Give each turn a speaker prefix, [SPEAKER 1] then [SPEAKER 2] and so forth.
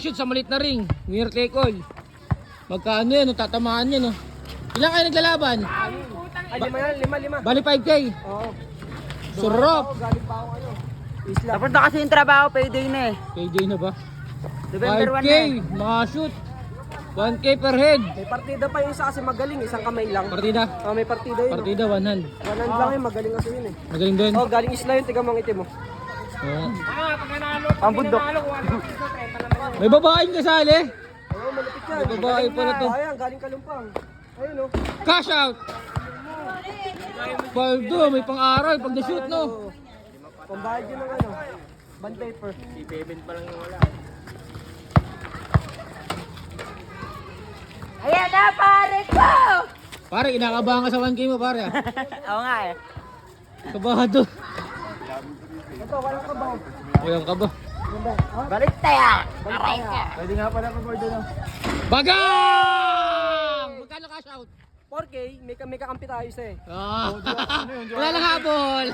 [SPEAKER 1] Shoot sa malit na ring. Winner take all. Magkano yan? Tatamaan yan. Ilan kayo naglalaban?
[SPEAKER 2] Ay, lima.
[SPEAKER 1] Bali 5K.
[SPEAKER 2] Oo.
[SPEAKER 1] Surop.
[SPEAKER 2] Galing pa ako Isla.
[SPEAKER 3] Tapos na kasi yung trabaho, payday na eh.
[SPEAKER 1] KJ na ba?
[SPEAKER 3] November 1
[SPEAKER 1] 5K.
[SPEAKER 3] na eh.
[SPEAKER 1] Mga shoot. 1K per head.
[SPEAKER 2] May partida pa yung isa kasi magaling. Isang kamay lang.
[SPEAKER 1] Partida.
[SPEAKER 2] May partida yun.
[SPEAKER 1] Partida 1 hand.
[SPEAKER 2] Wanan lang yun. Magaling kasi yun eh.
[SPEAKER 1] Magaling din.
[SPEAKER 2] Oh, galing Isla yun. Tiga mong itim mo.
[SPEAKER 1] Oo.
[SPEAKER 3] Ang bundok.
[SPEAKER 1] May babaeng kasali.
[SPEAKER 2] Oo, malapit yan.
[SPEAKER 1] May babae pala to.
[SPEAKER 2] Ayan, galing Kalumpang. Ayun oh.
[SPEAKER 1] Cash out. Paldo, may pang-aral pag na-shoot, no?
[SPEAKER 2] Pambayad yun ng ano. Bond paper.
[SPEAKER 3] Ayan na, pare ko!
[SPEAKER 1] Pare, inakabahan ka sa 1K mo, pare.
[SPEAKER 3] Oo nga eh.
[SPEAKER 1] Kabahado.
[SPEAKER 2] Ito, walang kabaw.
[SPEAKER 1] Walang kaba.
[SPEAKER 3] Balik tayo! Aray ka!
[SPEAKER 2] Pwede nga pala pa board doon.
[SPEAKER 1] Bagang! Magkano cash out?
[SPEAKER 2] 4K, may kakampi tayo isa eh.
[SPEAKER 1] Ah. Wala lang habol.